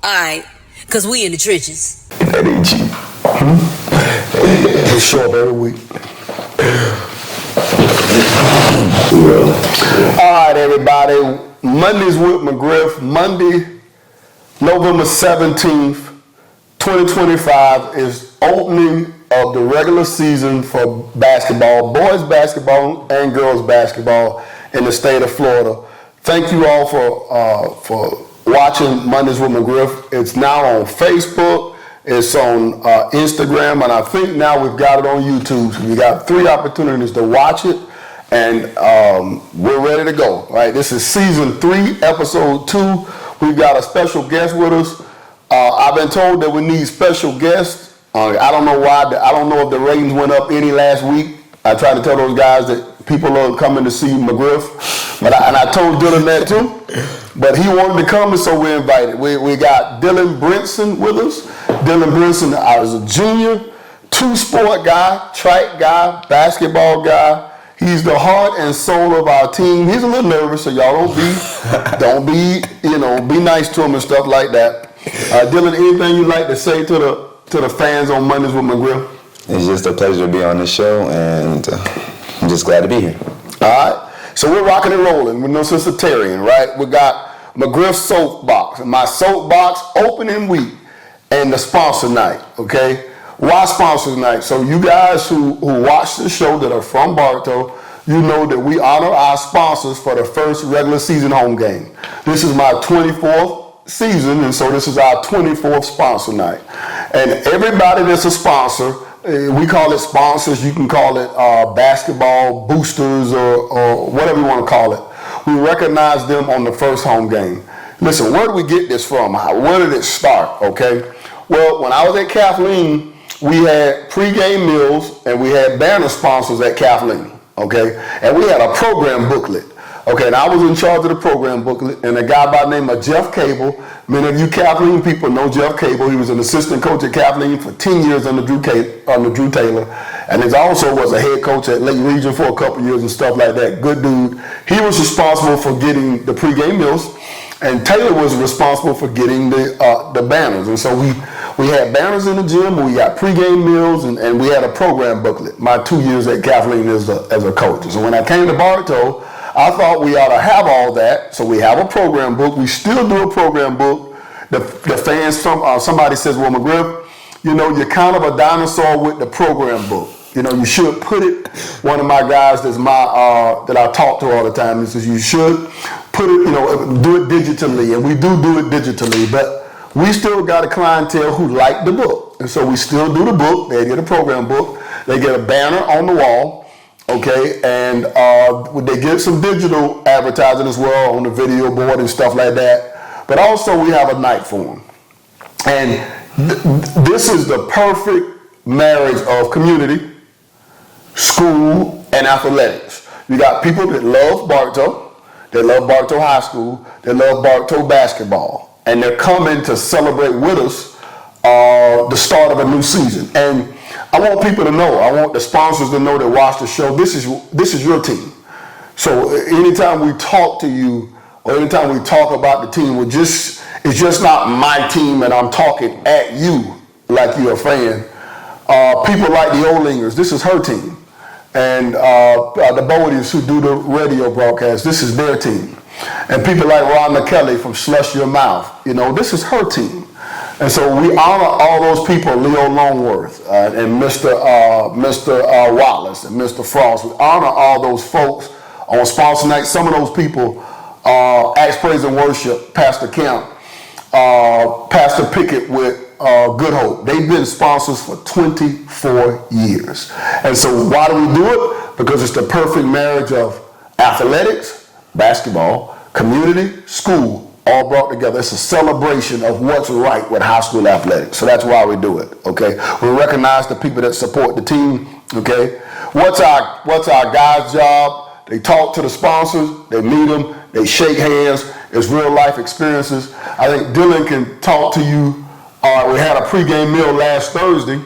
Alright, cause we in the trenches. That ain't cheap. They show up every week. All right, everybody. Mondays with McGriff. Monday, November 17th, 2025 is opening of the regular season for basketball, boys basketball and girls basketball in the state of Florida. Thank you all for watching Mondays with McGriff. It's now on Facebook. It's on Instagram, and I think now we've got it on YouTube. So you got 3 opportunities to watch it, and we're ready to go. All right, this is season 3, episode 2. We've got a special guest with us. I've been told that we need special guests. I don't know why. I don't know if the ratings went up any last week. I tried to tell those guys that people are coming to see McGriff, and I told Dylan that too. But he wanted to come, and so we invited. We got Dylan Brinson with us. Dylan Brinson is a junior, 2-sport guy, track guy, basketball guy. He's the heart and soul of our team. He's a little nervous, so y'all don't be nice to him and stuff like that. Dylan, anything you'd like to say to the fans on Mondays with McGriff? It's just a pleasure to be on this show, and I'm just glad to be here. All right. So we're rocking and rolling with no sensiterian, right? We got McGriff's Soapbox, my Soapbox opening week, and the sponsor night, okay? Why sponsor night? So you guys who watch the show that are from Bartow, you know that we honor our sponsors for the first regular season home game. This is my 24th season, and so this is our 24th sponsor night. And everybody that's a sponsor, we call it sponsors, you can call it basketball boosters or whatever you want to call it. We recognize them on the first home game. Listen, where do we get this from? Where did it start, okay? Well, when I was at Kathleen, we had pregame meals and we had banner sponsors at Kathleen, okay? And we had a program booklet. Okay, and I was in charge of the program booklet, and a guy by the name of Jeff Cable. Many of you Kathleen people know Jeff Cable. He was an assistant coach at Kathleen for 10 years under Drew Taylor, and he also was a head coach at Lake Region for a couple years and stuff like that. Good dude. He was responsible for getting the pregame meals, and Taylor was responsible for getting the banners. And so we had banners in the gym, we got pregame meals, and we had a program booklet. My 2 years at Kathleen as a coach. So when I came to Bartow, I thought we ought to have all that, so we have a program book. We still do a program book. The fans, somebody says, well, McGriff, you're kind of a dinosaur with the program book. You should put it, one of my guys that I talk to all the time, he says, you should put it, do it digitally, and we do it digitally, but we still got a clientele who like the book, and so we still do the book. They get a program book. They get a banner on the wall. Okay, and they get some digital advertising as well on the video board and stuff like that. But also we have a night for them. And this is the perfect marriage of community, school, and athletics. You got people that love Bartow, they love Bartow High School, they love Bartow basketball, and they're coming to celebrate with us the start of a new season. And I want people to know, I want the sponsors to know that watch the show, this is your team. So anytime we talk to you, or anytime we talk about the team, it's just not my team and I'm talking at you like you're a fan. People like the Olingers, this is her team. And the Bodies who do the radio broadcast, this is their team. And people like Ron McKelly from Slush Your Mouth, this is her team. And so we honor all those people, Leo Longworth and Mr. Wallace and Mr. Frost. We honor all those folks on sponsor night. Some of those people, Acts Praise and Worship, Pastor Kemp, Pastor Pickett with Good Hope. They've been sponsors for 24 years. And so why do we do it? Because it's the perfect marriage of athletics, basketball, community, school, all brought together. It's a celebration of what's right with high school athletics. So that's why we do it, okay? We recognize the people that support the team, okay? What's our guys' job? They talk to the sponsors, they meet them, they shake hands. It's real life experiences. I think Dylan can talk to you. We had a pregame meal last Thursday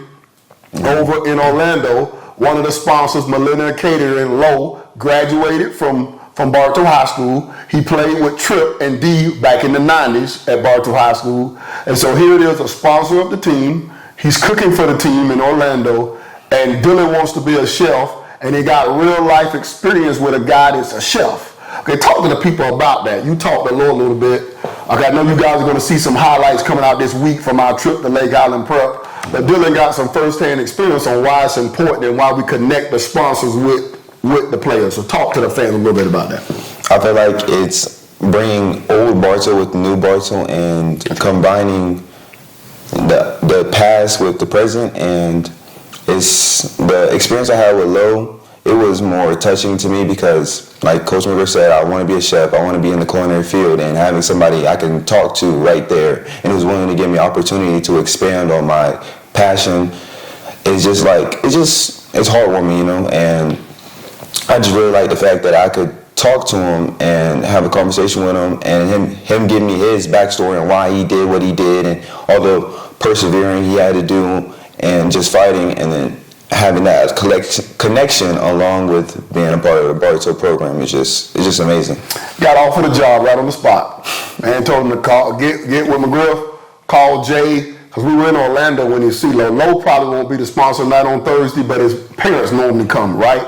over in Orlando. One of the sponsors, Millennium Catering Low, graduated from from Bartow High School. He played with Tripp and D back in the 90s at Bartow High School. And so here it is, a sponsor of the team. He's cooking for the team in Orlando. And Dylan wants to be a chef. And he got real life experience with a guy that's a chef. Okay, talk to the people about that. You talk to Lord a little bit. Okay, I know you guys are going to see some highlights coming out this week from our trip to Lake Island Prep. But Dylan got some first-hand experience on why it's important and why we connect the sponsors with the players. So talk to the fans a little bit about that. I feel like it's bringing old Bartow with new Bartow and combining the past with the present. And it's the experience I had with Lo. It was more touching to me because, like Coach McGriff said, I want to be a chef. I want to be in the culinary field, and having somebody I can talk to right there and who's willing to give me opportunity to expand on my passion is just like it's heartwarming, you know. And I just really like the fact that I could talk to him and have a conversation with him, and him give me his backstory and why he did what he did and all the persevering he had to do and just fighting, and then having that connection along with being a part of the Bartow program is just amazing. Got offered a job right on the spot. Man told him to call, get with McGriff, call Jay, because we were in Orlando when you see Lo. Lo probably won't be the sponsor night on Thursday, but his parents normally come, right?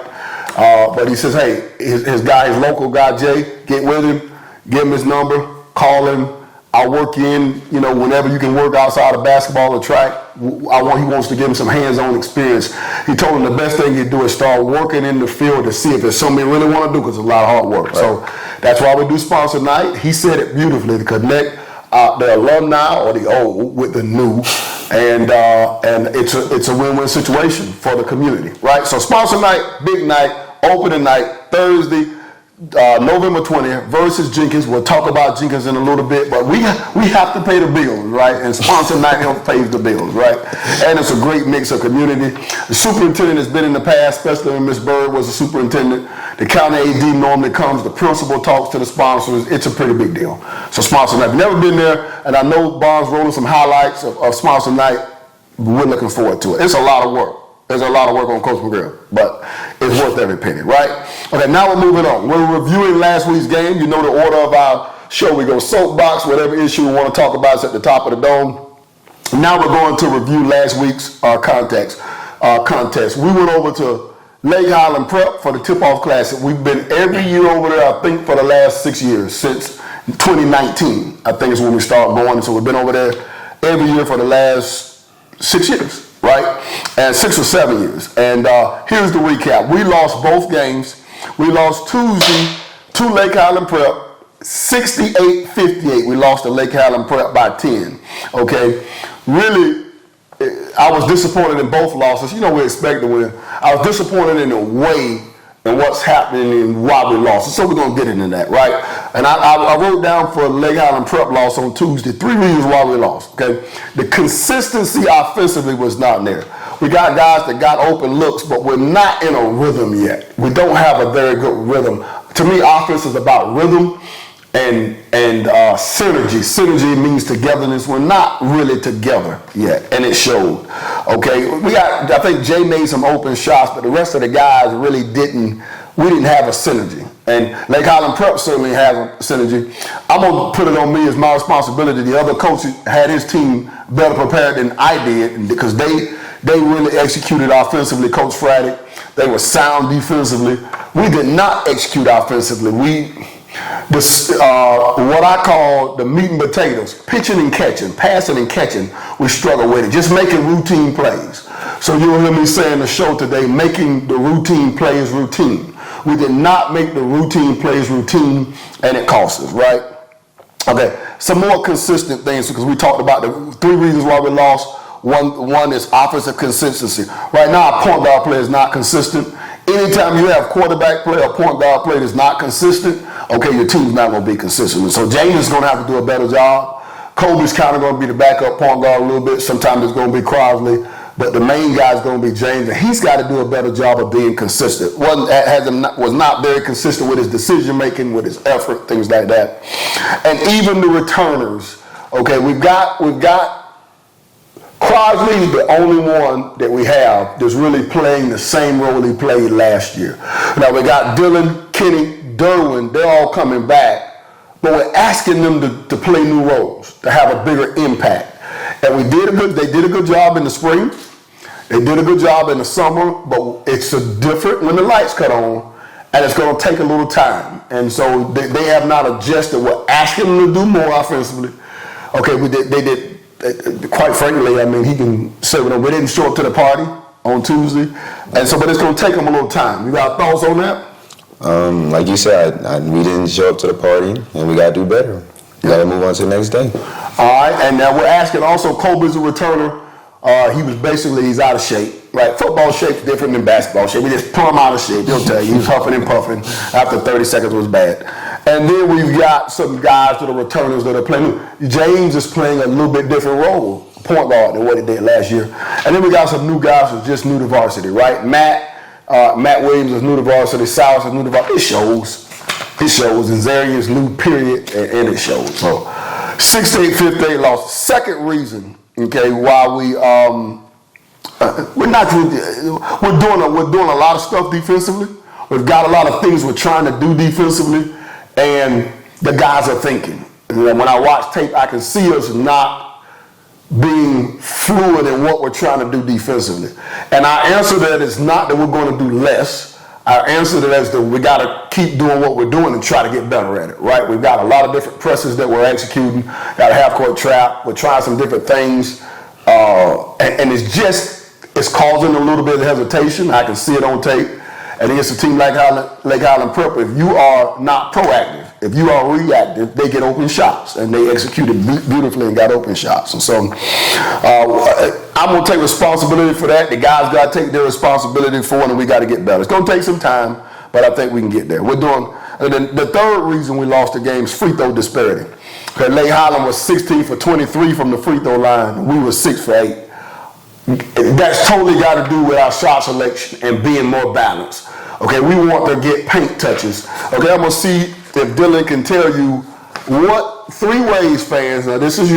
But he says, hey, his local guy, Jay, get with him, give him his number, call him. I'll work you in, you know, whenever you can work outside of basketball or track. He wants to give him some hands-on experience. He told him the best thing he'd do is start working in the field to see if there's something he really want to do, because it's a lot of hard work. Right. So that's why we do sponsor night. He said it beautifully, to connect the alumni or the old with the new. And it's a win-win situation for the community, right? So sponsor night, big night, opening night, Thursday, November 20th versus Jenkins. We'll talk about Jenkins in a little bit, but we have to pay the bills, right? And sponsor night helps pay the bills, right? And it's a great mix of community. The superintendent has been in the past, especially when Ms. Bird was a superintendent. The county AD normally comes, the principal talks to the sponsors. It's a pretty big deal. So sponsor night, I've never been there, and I know Bond's rolling some highlights of sponsor night. We're looking forward to it. It's a lot of work. There's a lot of work on Coach McGriff, but it's worth every penny, right? Okay, now we're moving on. We're reviewing last week's game. You know the order of our show. We go soapbox, whatever issue we want to talk about is at the top of the dome. Now we're going to review last week's contest. We went over to Lake Highland Prep for the Tip-Off Classic. We've been every year over there, I think, for the last 6 years, since 2019. I think is when we started going. So we've been over there every year for the last 6 years. Right? And 6 or 7 years. And here's the recap. We lost both games. We lost Tuesday to Lake Highland Prep, 68-58. We lost to Lake Highland Prep by 10. Okay? Really, I was disappointed in both losses. You know, we expect to win. I was disappointed in the way and what's happening and why we lost. So we're going to get into that, right? And I wrote down for Lake Highland Prep loss on Tuesday 3 reasons why we lost, okay? The consistency offensively was not there. We got guys that got open looks, but we're not in a rhythm yet. We don't have a very good rhythm. To me, offense is about rhythm and synergy. Synergy means togetherness. We're not really together yet, and it showed. Okay, I think Jay made some open shots, but the rest of the guys really didn't. We didn't have a synergy, and Lake Highland Prep certainly has a synergy. I'm gonna put it on me as my responsibility. The other coaches had his team better prepared than I did, because they really executed offensively. Coach Fraddick, they were sound defensively. We did not execute offensively. What I call the meat and potatoes, pitching and catching, passing and catching, we struggle with it. Just making routine plays. So you'll hear me say in the show today, making the routine plays routine. We did not make the routine plays routine, and it cost us, right? Okay, some more consistent things, because we talked about the 3 reasons why we lost. One is offensive consistency. Right now, our point guard play is not consistent. Anytime you have quarterback play or point guard play that's not consistent, okay, your team's not going to be consistent. So James is going to have to do a better job. Kobe's kind of going to be the backup point guard a little bit. Sometimes it's going to be Crosley. But the main guy is going to be James, and he's got to do a better job of being consistent. Was not very consistent with his decision-making, with his effort, things like that. And even the returners, okay, we've got Crosley is the only one that we have that's really playing the same role he played last year. Now we got Dylan, Kenny, Derwin, they're all coming back, but we're asking them to play new roles, to have a bigger impact. And they did a good job in the spring. They did a good job in the summer, but it's a different when the lights cut on, and it's going to take a little time. And so they have not adjusted. We're asking them to do more offensively. Okay, they did, quite frankly, I mean, he can say, we didn't show up to the party on Tuesday. And so, but it's going to take them a little time. You got thoughts on that? Like you said, we didn't show up to the party, and we got to do better. We got to move on to the next day. All right, and now we're asking also, Kobe's a returner. He's out of shape, right? Football shape's different than basketball shape. He just plumb out of shape. He'll tell you, he was huffing and puffing after 30 seconds was bad. And then we've got some guys that are returners that are playing. James is playing a little bit different role, point guard, than what he did last year. And then we got some new guys who's just new to varsity, right? Matt Williams is new to varsity. Sowers is new to varsity. It shows. And Zarian's new, period, and it shows. So 6-8, 5-8 loss. Second reason, okay, why we're doing a lot of stuff defensively. We've got a lot of things we're trying to do defensively, and the guys are thinking. And when I watch tape, I can see us not being fluid in what we're trying to do defensively. And our answer to that is not that we're going to do less. Our answer to that is that we got to keep doing what we're doing and try to get better at it, right? We've got a lot of different presses that we're executing. Got a half-court trap. We're trying some different things. And it's causing a little bit of hesitation. I can see it on tape. And against a team like Lake Highland Prep, if you are not proactive, if you are reactive, they get open shots. And they executed beautifully and got open shots. And so I'm going to take responsibility for that. The guys got to take their responsibility for it, and we got to get better. It's going to take some time, but I think we can get there. We're doing the third reason we lost the game is free throw disparity. Okay, Lake Highland was 16 for 23 from the free throw line, and we were 6 for 8. That's totally got to do with our shot selection and being more balanced. Okay, we want to get paint touches. Okay, I'm going to see if Dylan can tell you what 3 ways, fans. Now this is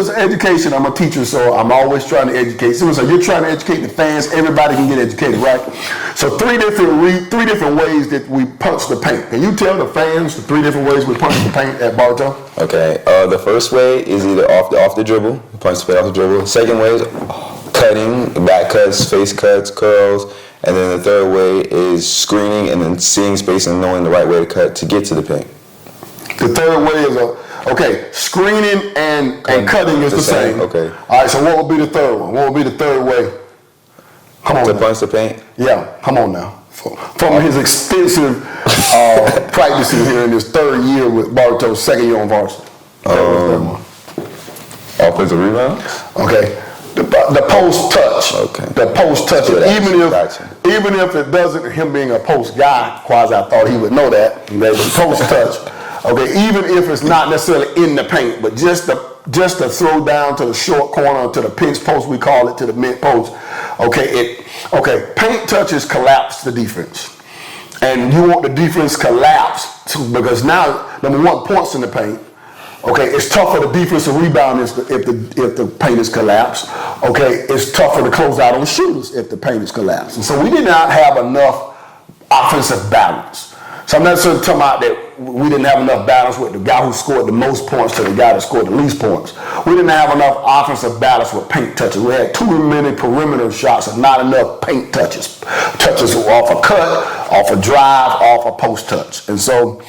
education. I'm a teacher, so I'm always trying to educate. So you're trying to educate the fans. Everybody can get educated, right? So 3 different ways that we punch the paint. Can you tell the fans the 3 different ways we punch the paint at Bartow? Okay, the first way is either off the dribble, punch the paint off the dribble. Second way is cutting, back cuts, face cuts, curls. And then the third way is screening and then seeing space and knowing the right way to cut to get to the paint. The third way is screening and cutting is the same. Okay. All right, so what would be the third one? What would be the third way? Come on. To punch the paint? Yeah, come on now. From his extensive practices here in his 3rd year with Bartow, 2nd year on varsity. Offensive rebound? Okay. The post touch. Okay. The post touch. Even if it doesn't, him being a post guy, quasi I thought he would know that. The post touch. Okay, even if it's not necessarily in the paint, but just to throw down to the short corner, to the pinch post, we call it, to the mid post. Paint touches collapse the defense. And you want the defense collapse because now, number one, points in the paint. Okay, it's tough for the defensive rebound if the paint is collapsed. Okay, it's tougher to close out on shooters if the paint is collapsed. And so we did not have enough offensive balance. So I'm not necessarily talking about that we didn't have enough balance with the guy who scored the most points to the guy that scored the least points. We didn't have enough offensive balance with paint touches. We had too many perimeter shots and not enough paint touches. Touches off a cut, off a drive, off a post touch. And so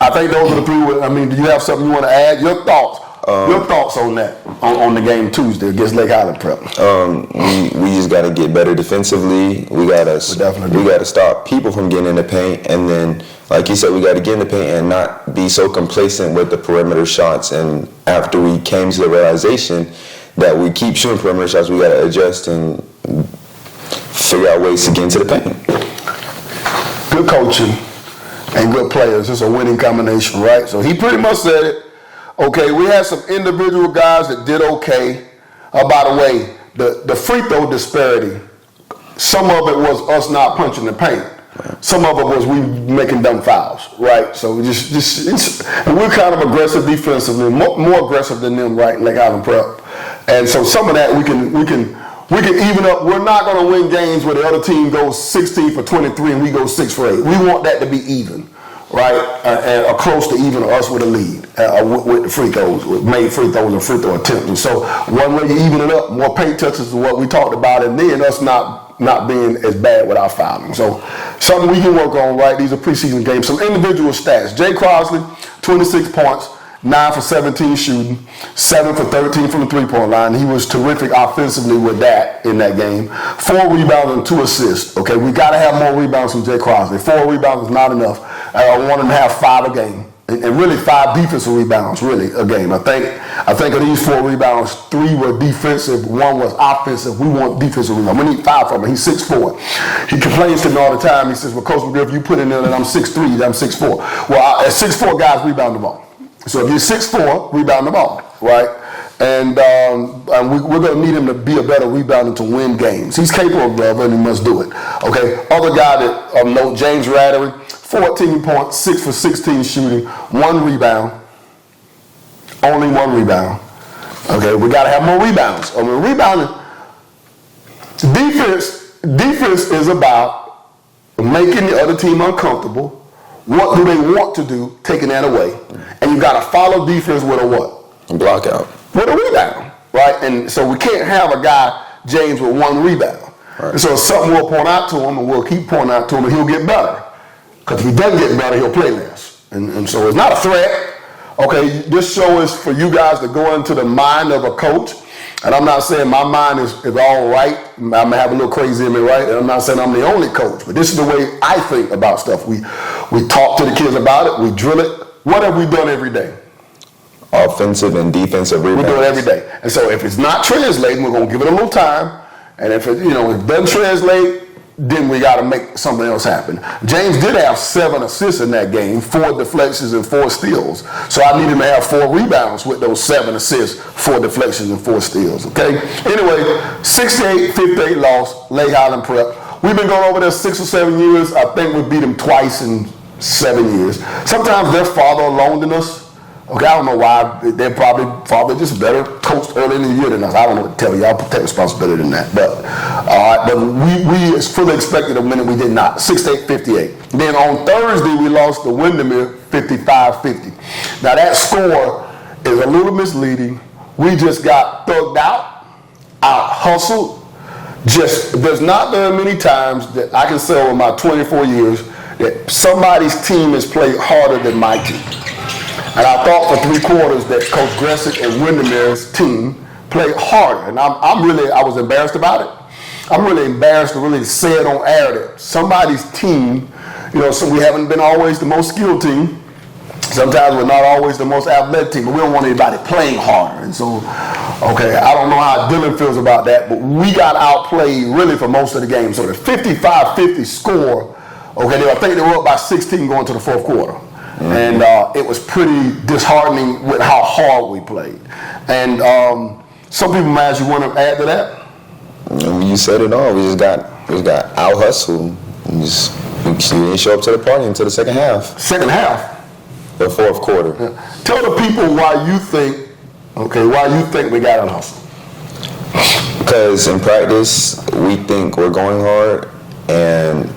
I think those are the 3. I mean, do you have something you want to add? Your thoughts on that, on the game Tuesday against Lake Highland Prep? We just got to get better defensively. We got to stop people from getting in the paint, and then, like you said, we got to get in the paint and not be so complacent with the perimeter shots. And after we came to the realization that we keep shooting perimeter shots, we got to adjust and figure out ways to get into the paint. Good coaching and good players. It's a winning combination, right? So he pretty much said it. Okay, we had some individual guys that did okay. By the way, the free throw disparity, some of it was us not punching the paint. Some of it was we making dumb fouls, right? So and we're kind of aggressive defensively, more aggressive than them, right? Like Highland Prep, and so some of that we can even up. We're not going to win games where the other team goes 16 for 23 and we go 6 for 8. We want that to be even. right, and are close to even us with a lead with the free throws, with made free throws and free throw attempts. And so one way you even it up, more paint touches is what we talked about, and then us not being as bad without fouling. So something we can work on, right? These are preseason games. Some individual stats. Jay Crosley, 26 points, 9 for 17 shooting, 7 for 13 from the three-point line. He was terrific offensively with that in that game. 4 rebounds and 2 assists. Okay, we got to have more rebounds from Jay Crosley. 4 rebounds is not enough. I want him to have 5 a game. And really 5 defensive rebounds, really, a game. I think of these 4 rebounds, 3 were defensive, 1 was offensive. We want defensive rebounds. We need 5 from him. He's 6'4". He complains to me all the time. He says, well, Coach McGriff, you put in there that I'm 6'3", I'm 6'4". Well, 6'4" guys rebound the ball. So if you're 6'4", rebound the ball, right? And we're going to need him to be a better rebounder to win games. He's capable of it, and he must do it. Okay, other guy that of note, James Rattery, 14 points, 6 for 16 shooting, 1 rebound, only 1 rebound. Okay, we got to have more rebounds. I mean, rebounding, defense is about making the other team uncomfortable. What do they want to do, taking that away? And you got to follow defense with a what? A block out. With a rebound, right? And so we can't have a guy, James, with 1 rebound. Right. And so it's something we'll point out to him, and we'll keep pointing out to him, and he'll get better. Because if he doesn't get better, he'll play less. And so it's not a threat. Okay, this show is for you guys to go into the mind of a coach. And I'm not saying my mind is all right. I may have a little crazy in me, right? And I'm not saying I'm the only coach. But this is the way I think about stuff. We talk to the kids about it. We drill it. What have we done every day? Offensive and defensive rebounds. We do it every day. And so if it's not translating, we're going to give it a little time. And if it, if it doesn't translate, then we got to make something else happen. James did have 7 assists in that game, 4 deflections and 4 steals. So I need him to have 4 rebounds with those 7 assists, 4 deflections and 4 steals. Okay. Anyway, 68-58 loss, Lake Highland Prep. We've been going over there 6 or 7 years. I think we beat them twice in 7 years. Sometimes they're farther along than us. Okay, I don't know why. They're probably just better coached early in the year than us. I don't know what to tell you. I'll take responsibility than that. But we fully expected a win and we did not. 68-58. Then on Thursday, we lost to Windermere 55-50. Now that score is a little misleading. We just got thugged out hustled. There's not very many times that I can say over my 24 years that somebody's team has played harder than my team. And I thought for 3 quarters that Coach Gressick and Windermere's team played harder. And I was embarrassed about it. I'm really embarrassed to really say it on air that somebody's team, so we haven't been always the most skilled team. Sometimes we're not always the most athletic team, but we don't want anybody playing harder. And so, okay, I don't know how Dylan feels about that, but we got outplayed really for most of the game. So the 55-50 score, okay, I think they were up by 16 going to the 4th quarter. And it was pretty disheartening with how hard we played. And some people might ask, you want to add to that? You said it all. We just got out hustled. We didn't show up to the party until the second half. Second half? The 4th quarter. Yeah. Tell the people why you think we got out hustled. Because in practice, we think we're going hard, and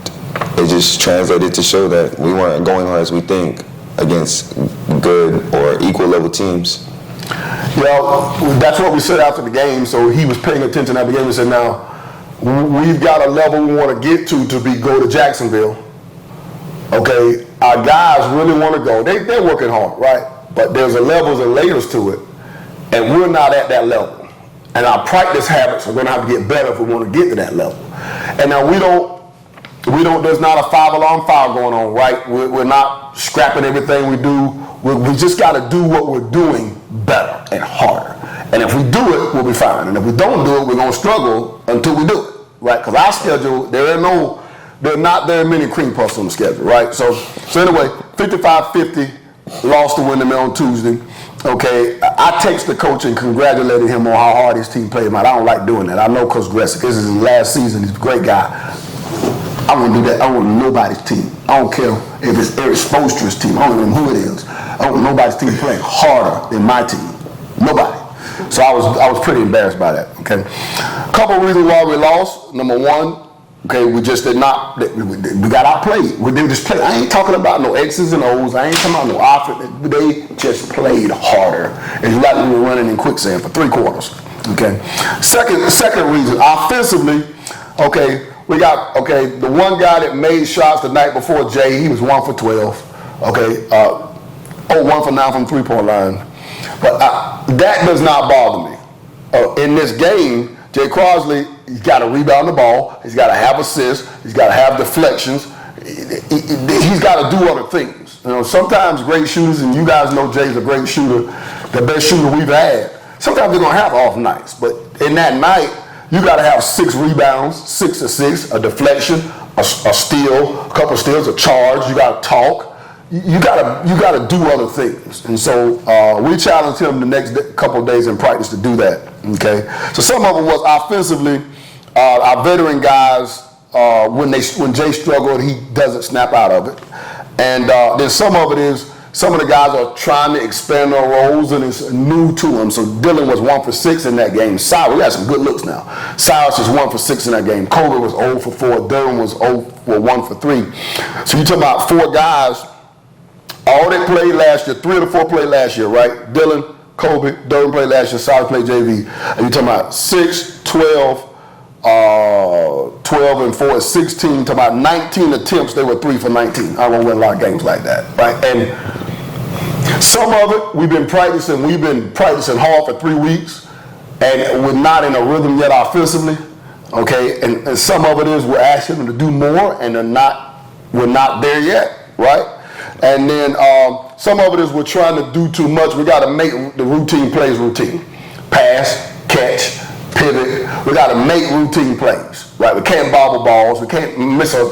it just translated to show that we weren't going hard as we think against good or equal level teams. Well, that's what we said after the game. So he was paying attention at the game and said, now, we've got a level we want to get to go to Jacksonville. Okay, our guys really want to go. They're working hard, right? But there's a levels and layers to it, and we're not at that level. And our practice habits are going to have to get better if we want to get to that level. And now there's not a 5-alarm fire going on, right? We're not scrapping everything we do. We just got to do what we're doing better and harder. And if we do it, we'll be fine. And if we don't do it, we're going to struggle until we do it, right? Because our schedule, there are not very many cream puffs on the schedule, right? So anyway, 55-50, lost to Windermere on Tuesday. Okay, I texted the coach and congratulated him on how hard his team played him out. I don't like doing that. I know Coach Gressick. This is his last season. He's a great guy. I wouldn't do that. I want nobody's team. I don't care if it's Eric Spoelstra's team. I don't know who it is. I want nobody's team playing harder than my team. Nobody. So I was pretty embarrassed by that. Okay. A couple of reasons why we lost. Number one, Okay, we just did not. We got outplayed. They just played. I ain't talking about no X's and O's. I ain't talking about no offense. They just played harder. It's like we were running in quicksand for 3 quarters. Okay. Second reason, offensively. Okay, we got the one guy that made shots the night before, Jay. He was 1 for 12. Okay, 1 for 9 from 3-point line. But that does not bother me. In this game, Jay Crosley, he's got to rebound the ball. He's got to have assists. He's got to have deflections. He's got to do other things. You know, sometimes great shooters, and you guys know Jay's a great shooter, the best shooter we've had. Sometimes they're going to have off nights. But in that night, you got to have 6 rebounds, 6 assists, a deflection, a steal, a couple of steals, a charge. You got to talk. You gotta do other things, and so we challenged him the next couple of days in practice to do that. Okay, so some of it was offensively, our veteran guys when Jay struggled, he doesn't snap out of it, and then some of it is some of the guys are trying to expand their roles and it's new to them. So Dylan was 1 for 6 in that game. Cyrus, we got some good looks now. Cyrus is 1 for 6 in that game. Kobe was 0 for 4. Durham was 0 for 1 for 3. So you talking about 4 guys. All that played last year, 3 of the 4 played last year, right? Dylan, Kobe, Durham played last year, Cyrus played JV. And you're talking about 6, 12, 12 and 4 is 16. Talking about 19 attempts, they were 3 for 19. I don't win a lot of games like that, right? And some of it, we've been practicing hard for 3 weeks, and we're not in a rhythm yet offensively, okay? And some of it is we're asking them to do more, and we're not there yet, right? And then some of it is we're trying to do too much. We got to make the routine plays routine. Pass, catch, pivot. We got to make routine plays, right? We can't bobble balls. We can't miss a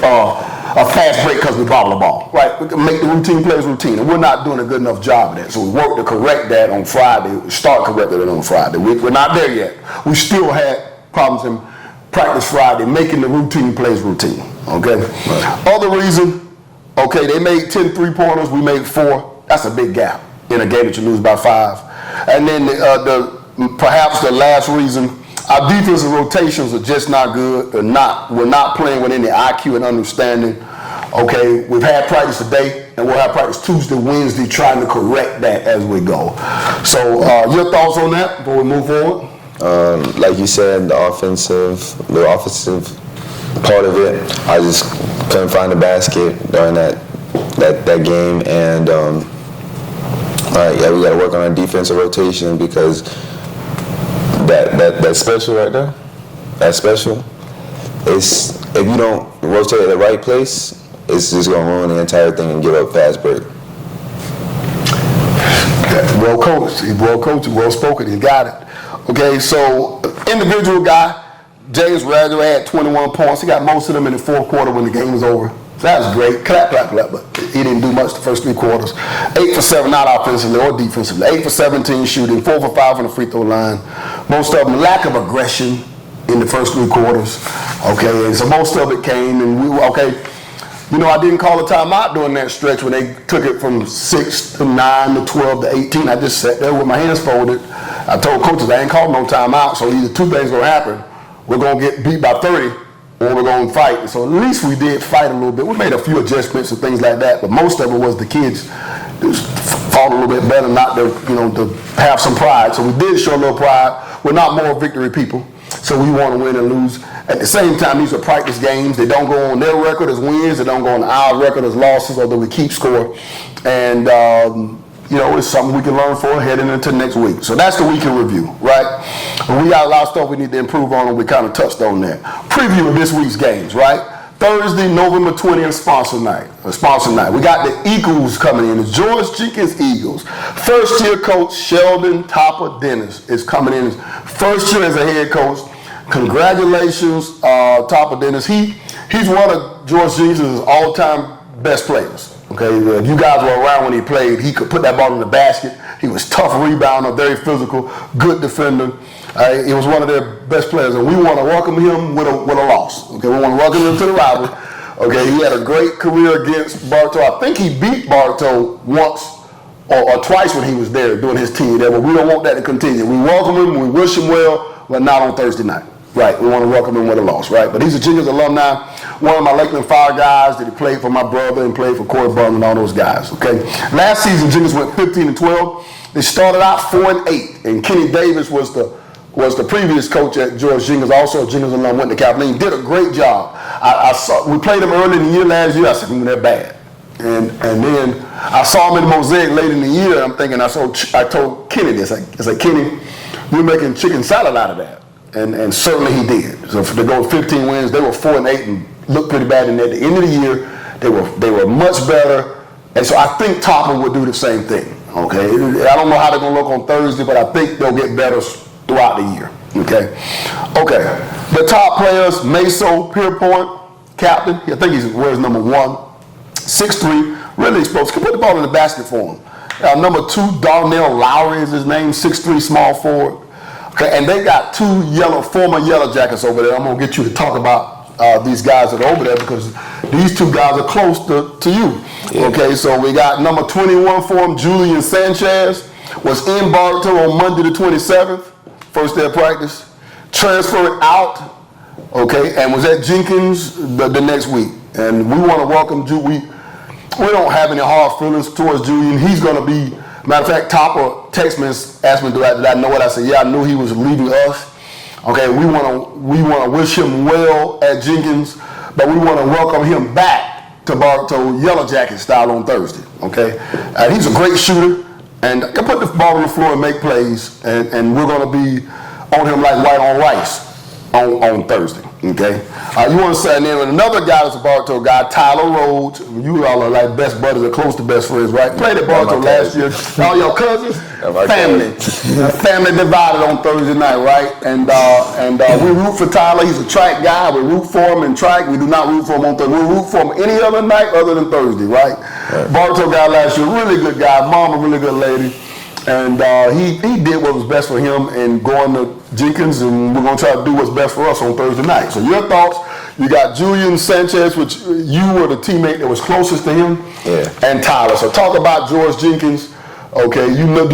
fast break because we bobble a ball, right? We can make the routine plays routine, and we're not doing a good enough job of that. So we work to correct that on Friday. Start correcting it on Friday. We're not there yet. We still had problems in practice Friday making the routine plays routine. Okay. Right. Other reason. Okay, they made 10 3-pointers, we made 4. That's a big gap in a game that you lose by 5. And then perhaps the last reason, our defensive rotations are just not good. We're not playing with any IQ and understanding. Okay, we've had practice today, and we'll have practice Tuesday, Wednesday, trying to correct that as we go. So your thoughts on that before we move forward? Like you said, the offensive part of it, I just couldn't find the basket during that game, and we got to work on our defensive rotation because that special right there, that special, is if you don't rotate at the right place, it's just gonna ruin the entire thing and give up fast break. Well coached, he's well coached, well spoken, he got it. Okay, so individual guy. James Radler had 21 points. He got most of them in the 4th quarter when the game was over. So that was great. Clap, clap, clap. But he didn't do much the first 3 quarters. 8 for 7, not offensively or defensively. 8 for 17 shooting. 4 for 5 on the free throw line. Most of them lack of aggression in the first 3 quarters. Okay, and so most of it came. And I didn't call a timeout during that stretch when they took it from 6 to 9 to 12 to 18. I just sat there with my hands folded. I told coaches I ain't calling no timeout. So either 2 things gonna happen. We're going to get beat by 30 or we're going to fight. So at least we did fight a little bit. We made a few adjustments and things like that, but most of it was the kids fought a little bit better, not to have some pride. So we did show a little pride. We're not more victory people, so we want to win and lose. At the same time, these are practice games. They don't go on their record as wins. They don't go on our record as losses, although we keep score. And it's something we can learn for heading into next week. So that's the week in review, right? And we got a lot of stuff we need to improve on, and we kind of touched on that. Preview of this week's games, right? Thursday, November 20th, sponsor night. We got the Eagles coming in, the George Jenkins Eagles. First-year coach Sheldon Topper Dennis is coming in. First year as a head coach. Congratulations, Topper Dennis. He's one of George Jenkins' all-time best players. Okay, if you guys were around when he played, he could put that ball in the basket. He was tough rebounder, very physical, good defender. He was one of their best players, and we want to welcome him with a loss. Okay, we want to welcome him to the rivalry. Okay, he had a great career against Bartow. I think he beat Bartow once or twice when he was there doing his team there, but we don't want that to continue. We welcome him, we wish him well, but not on Thursday night. Right, we want to welcome him with a loss, right? But he's a Jenkins alumni, one of my Lakeland Fire guys that he played for my brother and played for Corey Butler and all those guys, okay? Last season, Jenkins went 15-12. They started out 4-8, and Kenny Davis was the previous coach at George Jenkins, also a Jenkins alum, went to Kathleen, did a great job. We played him early in the year last year. I said, they're bad. And then I saw him in Mosaic late in the year, and I'm thinking, I told Kenny this. I said, Kenny, you're making chicken salad out of that. And certainly he did. So to go 15 wins, they were 4-8 and looked pretty bad. And at the end of the year, they were much better. And so I think Topper would do the same thing. Okay, I don't know how they're gonna look on Thursday, but I think they'll get better throughout the year. Okay. The top players: Meso, Pierpoint, captain. I think he wears number 1, 6'3", really explosive. Can put the ball in the basket for him. Number 2, Darnell Lowry is his name, 6'3", small forward. Okay, and they got 2 former Yellow Jackets over there. I'm gonna get you to talk about these guys that are over there because these 2 guys are close to you. Yeah. Okay, so we got number 21 for him, Julian Sanchez, was in Bartow on Monday the 27th, first day of practice, transferred out, okay, and was at Jenkins the next week. And we want to welcome Julian. We don't have any hard feelings towards Julian. He's gonna be. Matter of fact, Topper texted me and asked me, did I know it? I said, yeah, I knew he was leaving us. Okay, we want to wish him well at Jenkins, but we want to welcome him back to Bartow Yellow Jacket style on Thursday. Okay, he's a great shooter and can put the ball on the floor and make plays, and we're going to be on him like white on rice on Thursday. Okay, you want to say, and then another guy that's a Bartow guy, Tyler Rhodes. You all are like best buddies or close to best friends, right? Played at Bartow last year. All your cousins, family, family divided on Thursday night, right? And we root for Tyler. He's a track guy. We root for him in track. We do not root for him on Thursday. We root for him any other night other than Thursday, right? Bartow guy last year, really good guy. Mom, a really good lady. And he did what was best for him in going to Jenkins, and we're going to try to do what's best for us on Thursday night. So your thoughts, you got Julian Sanchez, which you were the teammate that was closest to him, and Tyler. So talk about George Jenkins. Okay, do you know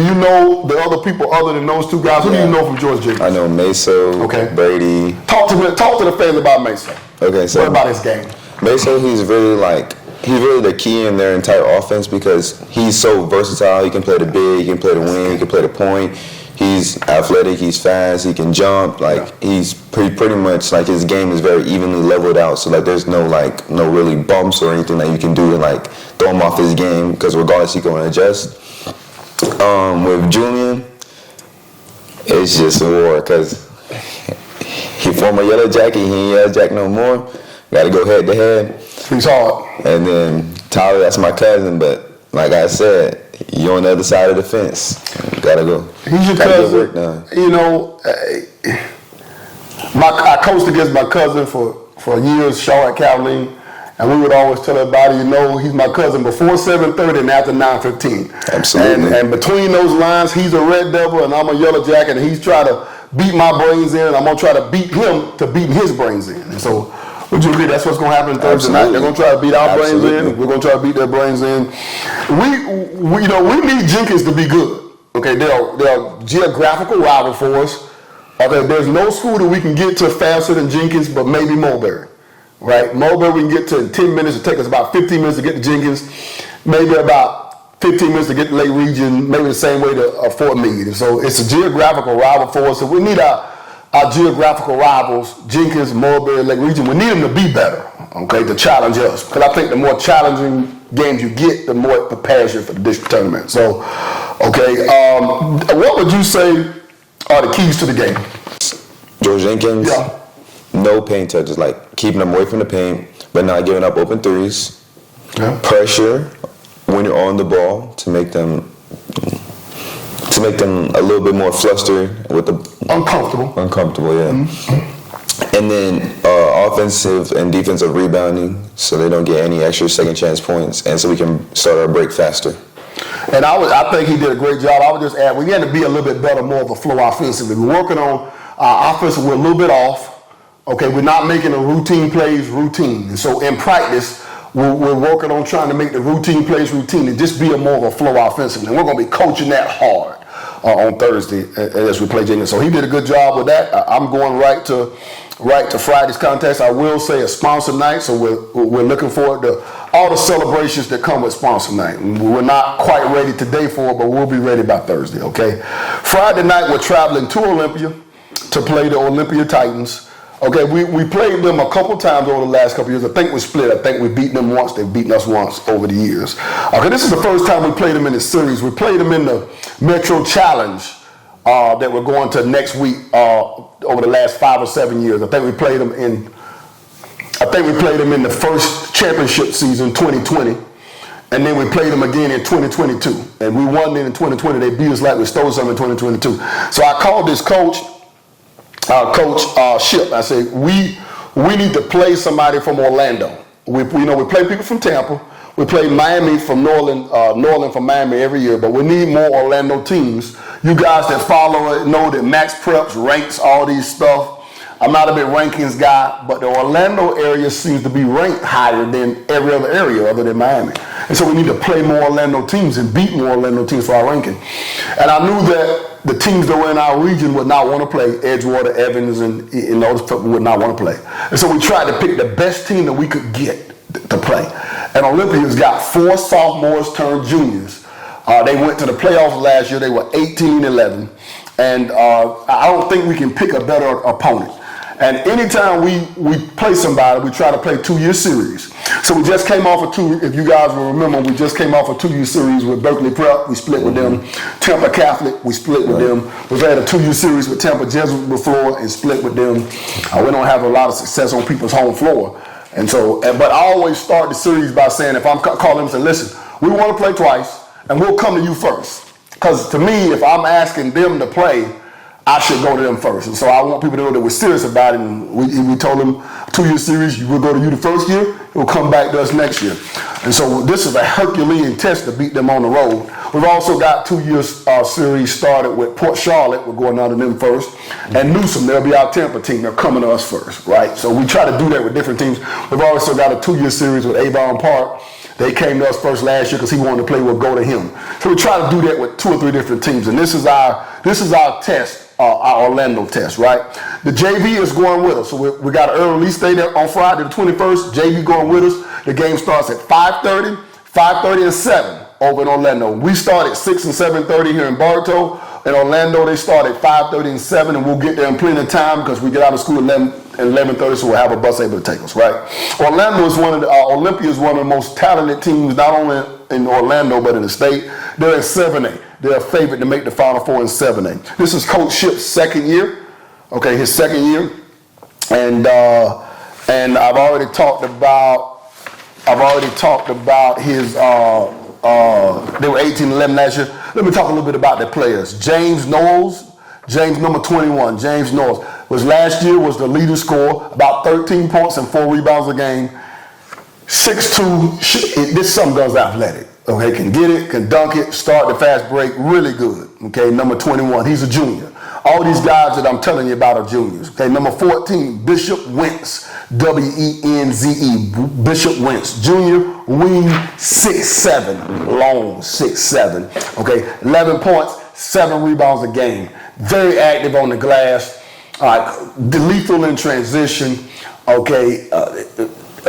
the other people other than those 2 guys? Who do you know from George Jenkins? I know Meso, Brady. Talk to the fans about Meso. Okay, so what about his game? Meso, he's really the key in their entire offense because he's so versatile. He can play the big, he can play the wing, he can play the point. He's athletic, he's fast, he can jump. He's pretty much like his game is very evenly leveled out. So there's no really bumps or anything that you can do to throw him off his game because regardless he can adjust. With Julian, it's just a war because he former Yellow Jacket, he ain't Yellow Jacket no more. Got to go head to head. He's hard. And then Tyler, that's my cousin, but like I said, you're on the other side of the fence. Gotta go. He's your cousin. You know, I coached against my cousin for years, Shaw at Kathleen, and we would always tell everybody, he's my cousin before 7:30 and after 9:15. Absolutely. And between those lines, he's a Red Devil and I'm a Yellow Jacket, and he's trying to beat my brains in, and I'm gonna try to beat him to beat his brains in. And so, would you agree that's what's going to happen Thursday night? They're going to try to beat our brains in. We're going to try to beat their brains in. We need Jenkins to be good. Okay, they're geographical rival for us. Okay, there's no school that we can get to faster than Jenkins, but maybe Mulberry. Right? Mulberry we can get to in 10 minutes. It takes us about 15 minutes to get to Jenkins. Maybe about 15 minutes to get to Lake Region. Maybe the same way to Fort Meade. And so it's a geographical rival for us. So we need our geographical rivals, Jenkins, Mulberry, Lake Region, we need them to be better, okay, to challenge us. Because I think the more challenging games you get, the more it prepares you for the district tournament. So, okay, what would you say are the keys to the game? George Jenkins, no paint touches, keeping them away from the paint, but not giving up open threes. Yeah. Pressure when you're on the ball to make them a little bit more flustered with the uncomfortable, yeah. Mm-hmm. And then offensive and defensive rebounding, so they don't get any extra second chance points, and so we can start our break faster. And I think he did a great job. I would just add, we got to be a little bit better, more of a flow offensively. We're working on offensive. We're a little bit off. Okay, we're not making the routine plays routine, and so in practice, we're working on trying to make the routine plays routine and just be more of a flow offensively. And we're going to be coaching that hard. on Thursday as we play Virginia. So he did a good job with that. I'm going right to Friday's contest. I will say a sponsor night, so we're looking forward to all the celebrations that come with sponsor night. We're not quite ready today for it, but we'll be ready by Thursday, okay? Friday night, we're traveling to Olympia to play the Olympia Titans. Okay, we played them a couple times over the last couple years. I think we split. I think we beat them once. They've beaten us once over the years. Okay, this is the first time we played them in this series. We played them in the Metro Challenge that we're going to next week over the last 5 or 7 years. I think we played them in the first championship season, 2020. And then we played them again in 2022. And we won them in 2020. They beat us like we stole something in 2022. So I called this coach, Ship. I said, we need to play somebody from Orlando. We play people from Tampa. We play Miami from New Orleans from Miami every year, but we need more Orlando teams. You guys that follow it know that Max Preps ranks all these stuff. I'm not a big rankings guy, but the Orlando area seems to be ranked higher than every other area other than Miami. And so we need to play more Orlando teams and beat more Orlando teams for our ranking. And I knew that the teams that were in our region would not want to play. Edgewater, Evans, and those people would not want to play. And so we tried to pick the best team that we could get to play. And Olympia's got 4 sophomores turned juniors. They went to the playoffs last year. They were 18-11. And I don't think we can pick a better opponent. And anytime we play somebody, we try to play 2-year series. So we just came off if you guys will remember, we just came off a 2-year series with Berkeley Prep. We split with them. Tampa Catholic, we split with them. We've had a 2-year series with Tampa Jesuit before and split with them. We don't have a lot of success on people's home floor. And so, but I always start the series by saying, if I'm calling them and saying, listen, we want to play twice and we'll come to you first. Because to me, if I'm asking them to play, I should go to them first. And so I want people to know that we're serious about it. And we told them 2-year series, we'll go to you the first year, it will come back to us next year. And so this is a Herculean test to beat them on the road. We've also got 2-year series started with Port Charlotte. We're going out to them first. And Newsom, they'll be our Tampa team. They're coming to us first, right? So we try to do that with different teams. We've also got a 2-year series with Avon Park. They came to us first last year because he wanted to play. We'll go to him. So we try to do that with 2 or 3 different teams. And this is our test. Our Orlando test, right? The JV is going with us. So we got an early release day there on Friday the 21st. JV going with us. The game starts at 5:30 and 7 over in Orlando. We start at 6 and 7:30 here in Bartow. In Orlando, they start at 5:30 and 7, and we'll get there in plenty of time because we get out of school at 11:30, so we'll have a bus able to take us, right? Orlando is Olympia is one of the most talented teams, not only in Orlando, but in the state. They're in 7A. They're a favorite to make the Final Four in 7A. This is Coach Ship's second year, okay, his second year. And I've already talked about his, they were 18-11 last year. Let me talk a little bit about the players. James Knowles, number 21, James Knowles, was the leader scorer, about 13 points and 4 rebounds a game. 6'2", this some guns athletic. Okay, can get it, can dunk it, start the fast break, really good. Okay, number 21, he's a junior. All these guys that I'm telling you about are juniors. Okay, number 14, Bishop Wentz, W-E-N-Z-E, Bishop Wentz, junior, wing, 6'7", long, 6'7". Okay, 11 points, 7 rebounds a game. Very active on the glass, lethal in transition. Okay,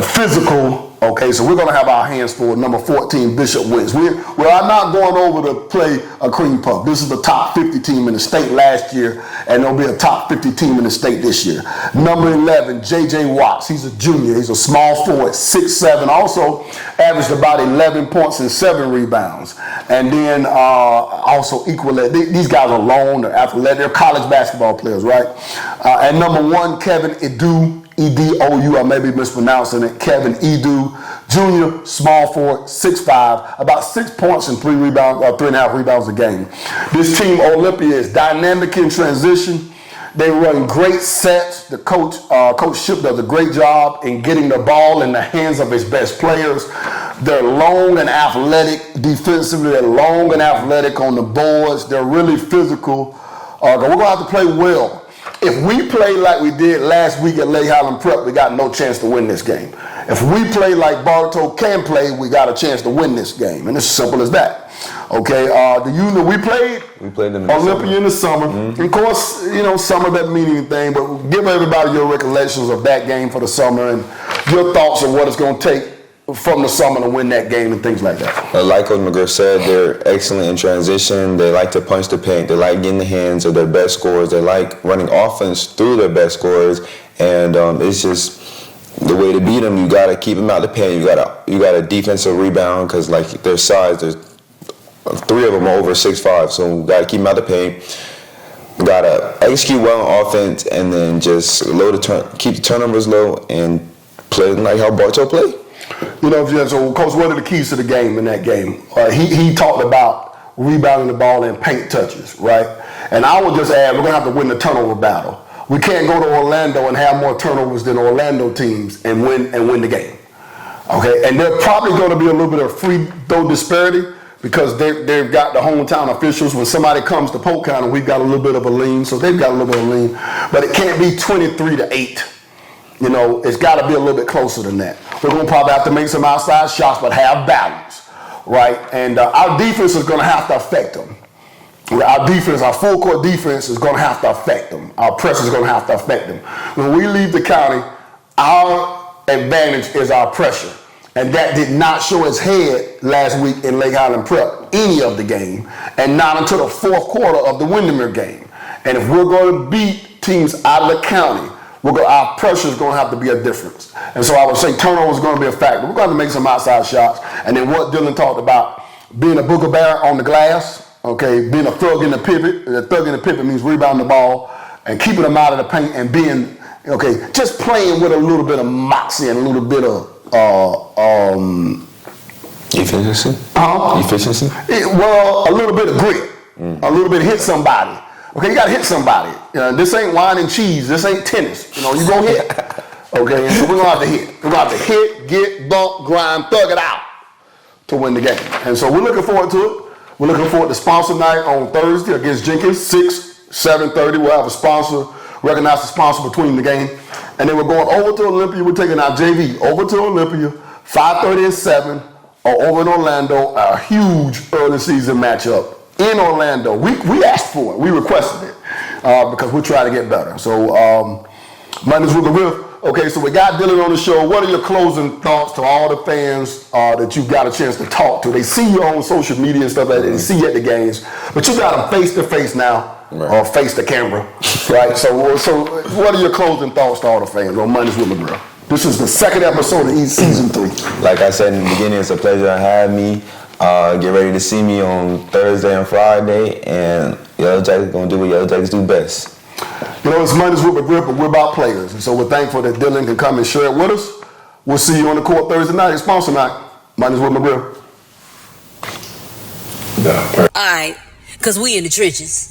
physical. Okay, so we're going to have our hands full. Number 14, Bishop Wentz. We are not going over to play a cream puff. This is the top 50 team in the state last year, and there'll be a top 50 team in the state this year. Number 11, J.J. Watts. He's a junior. He's a small forward, 6'7", also averaged about 11 points and 7 rebounds. And then also equal. These guys are long, they're athletic, they're college basketball players, right? And number 1, Kevin Edu. E-D-O-U, I may be mispronouncing it. Kevin Edu, junior, small forward, 6'5", about 6 points and 3.5 rebounds a game. This team, Olympia, is dynamic in transition. They run great sets. The coach Ship does a great job in getting the ball in the hands of his best players. They're long and athletic defensively. They're long and athletic on the boards. They're really physical. We're going to have to play well If we play like we did last week at Lake Highland Prep, we got no chance to win this game. If we play like Bartow can play, we got a chance to win this game. And it's as simple as that. Okay, the unit we played them in Olympia in the summer. Mm-hmm. Of course, summer doesn't mean anything, but give everybody your recollections of that game for the summer and your thoughts of what it's going to take from the summer to win that game and things like that. Like Coach McGriff said, they're excellent in transition. They like to punch the paint. They like getting the hands of their best scorers. They like running offense through their best scorers. And it's just the way to beat them. You got to keep them out the paint. You got a defensive rebound because like their size, there's 3 of them are over 6'5", so we got to keep them out the paint. We got to execute well on offense and then just keep the turnovers low and play like how Bartow played. So Coach, what are the keys to the game in that game? He talked about rebounding the ball and paint touches, right? And I would just add, we're going to have to win the turnover battle. We can't go to Orlando and have more turnovers than Orlando teams and win the game. Okay, and there's probably going to be a little bit of free throw disparity because they've got the hometown officials. When somebody comes to Polk County, we've got a little bit of a lean, so they've got a little bit of a lean. But it can't be 23-8. It's got to be a little bit closer than that. We're going to probably have to make some outside shots, but have balance, right? And our defense is going to have to affect them. Our defense, our full court defense is going to have to affect them. Our press is going to have to affect them. When we leave the county, our advantage is our pressure. And that did not show its head last week in Lake Highland Prep, any of the game, and not until the fourth quarter of the Windermere game. And if we're going to beat teams out of the county, our pressure is going to have to be a difference. And so I would say turnover is going to be a factor. We're going to make some outside shots. And then what Dylan talked about, being a booger bear on the glass, okay, being a thug in the pivot. The thug in the pivot means rebounding the ball and keeping them out of the paint and being, just playing with a little bit of moxie and a little bit of efficiency? Efficiency? A little bit of grit. A little bit of hit somebody. Okay, you got to hit somebody. This ain't wine and cheese. This ain't tennis. You go hit. Okay, and so we're going to have to hit. We're going to have to hit, get, bump, grind, thug it out to win the game. And so we're looking forward to it. We're looking forward to sponsor night on Thursday against Jenkins, 7:30. We'll have a sponsor, recognize the sponsor between the game. And then we're going over to Olympia. We're taking our JV over to Olympia, 5:30 and 7, or over in Orlando, a huge early season matchup. In Orlando, we asked for it, we requested it because we're trying to get better. So Mondays with McGriff. Okay, so we got Dylan on the show. What are your closing thoughts to all the fans that you've got a chance to talk to? They see you on social media and stuff like that. They see you at the games, but you got them face to face now, or face to camera, right? So what are your closing thoughts to all the fans on Mondays with McGriff? This is the second episode of season 3. Like I said in the beginning, it's a pleasure to have me. Get ready to see me on Thursday and Friday, and Yellow Jackets going to do what Yellow Jackets do best. It's Mondays with McGriff, but we're about players. And so we're thankful that Dylan can come and share it with us. We'll see you on the court Thursday night. It's sponsor night. Mondays with McGriff. All right, because we in the trenches.